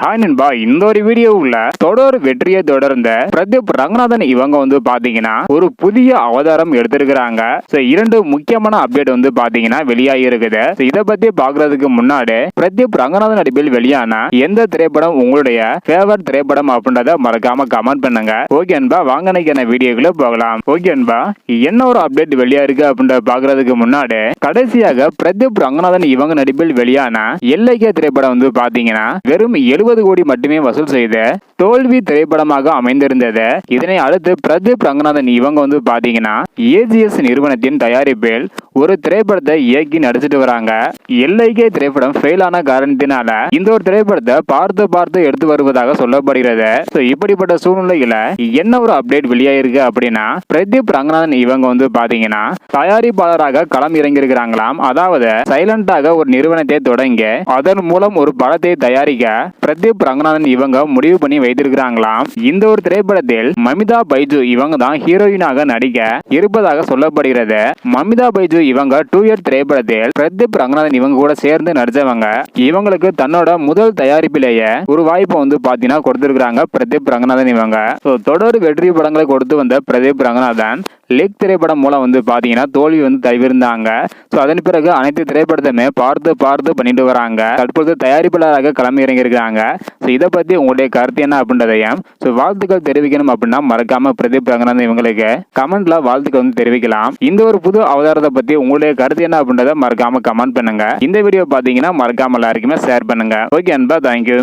Hi நண்பா, இந்த ஒரு வீடியோவுல தொடர் வெற்றியை தொடர்ந்த பிரதீப் ரங்கநாதன் இவங்க பாத்தீங்கன்னா ஒரு புதிய அவதாரம் எடுத்திருக்கிறாங்க. இரண்டு முக்கியமான அப்டேட் பாத்தீங்கன்னா வெளியாகி இருக்குது. இத பத்தி பாக்குறதுக்கு முன்னாடி பிரதீப் ரங்கநாதன் நடிப்பில் வெளியான எந்த திரைப்படம் உங்களுடைய ஃபேவரட் திரைப்படம் அப்படின்றத மறக்காம கமெண்ட் பண்ணுங்க. ஓகே நண்பா, வாங்க என்ன வீடியோக்குள்ள போகலாம். ஓகே நண்பா, என்ன ஒரு அப்டேட் வெளியா இருக்கு அப்படின்றத பாக்குறதுக்கு முன்னாடி கடைசியாக பிரதீப் ரங்கநாதன் இவங்க நடிப்பில் வெளியான எல்லைக்கே திரைப்படம் பாத்தீங்கன்னா வெறும் 70 கோடி மட்டுமே வசூல் செய்த தோல்வி திரைப்படமாக அமைந்திருந்தது. இதனை அடுத்து பிரதீப் ரங்கநாதன் இவங்க பாத்தீங்கன்னா ஏஜிஎஸ் நிறுவனத்தின் தயாரிப்பில் ஒரு திரைப்படத்தை இயக்கி நடிச்சிட்டு வராங்க. எல்லைக்கே திரைப்படம் ஃபெயில் ஆன காரணத்தினால இந்த ஒரு திரைப்படத்தை பார்த்து எடுத்து வருவதாக சொல்லப்படுகிறது. இப்படிப்பட்ட சூழ்நிலையில என்ன ஒரு அப்டேட் வெளியாயிருக்கு அப்படின்னா, பிரதீப் ரங்கநாதன் இவங்க பாத்தீங்கன்னா தயாரிப்பாளராக களம் இறங்கியிருக்கிறாங்களாம். அதாவது சைலண்டாக ஒரு நிறுவனத்தை தொடங்கி அதன் மூலம் ஒரு படத்தை தயாரிக்க பிரதீப் ரங்கநாதன் இவங்க முடிவு பண்ணி வைத்திருக்கிறாங்களாம். இந்த ஒரு திரைப்படத்தில் மமிதா பைஜு இவங்க தான் ஹீரோயினாக நடிக்க இருப்பதாக சொல்லப்படுகிறது. மமிதா பைஜு இவங்க 2 இயர் திரைப்படத்தில் பிரதீப் ரங்கநாதன் இவங்க கூட சேர்ந்து நடிச்சவங்க. இவங்களுக்கு தன்னோட முதல் தயாரிப்பிலேயே ஒரு வாய்ப்பு பாத்தீங்கன்னா கொடுத்திருக்கிறாங்க பிரதீப் ரங்கநாதன் இவங்க. தொடர் வெற்றி படங்களை கொடுத்து வந்த பிரதீப் ரங்கநாதன் லெக் திரைப்படம் மூலம் பாத்தீங்கன்னா தோல்வி தவிர்த்தாங்க. அதன் பிறகு அனைத்து திரைப்படத்தையுமே பார்த்து பண்ணிட்டு வராங்க. தற்போது தயாரிப்பாளராக களம் இறங்கி இருக்காங்க. இதை பத்தி உங்களுடைய கருத்து என்ன அப்படின்றதையும் வாழ்த்துக்கள் தெரிவிக்கணும் அப்படின்னா மறக்காம பிரதீப் ரங்கநாதன் இவங்களுக்கு கமெண்ட்ல வாழ்த்துக்கள் தெரிவிக்கலாம். இந்த ஒரு புது அவதாரத்தை பத்தி உங்களுடைய கருத்து என்ன அப்படின்றத மறக்காம கமெண்ட் பண்ணுங்க. இந்த வீடியோ பாத்தீங்கன்னா மறக்காம எல்லாருக்குமே ஷேர் பண்ணுங்க. ஓகே அன்பா, தேங்க்யூ.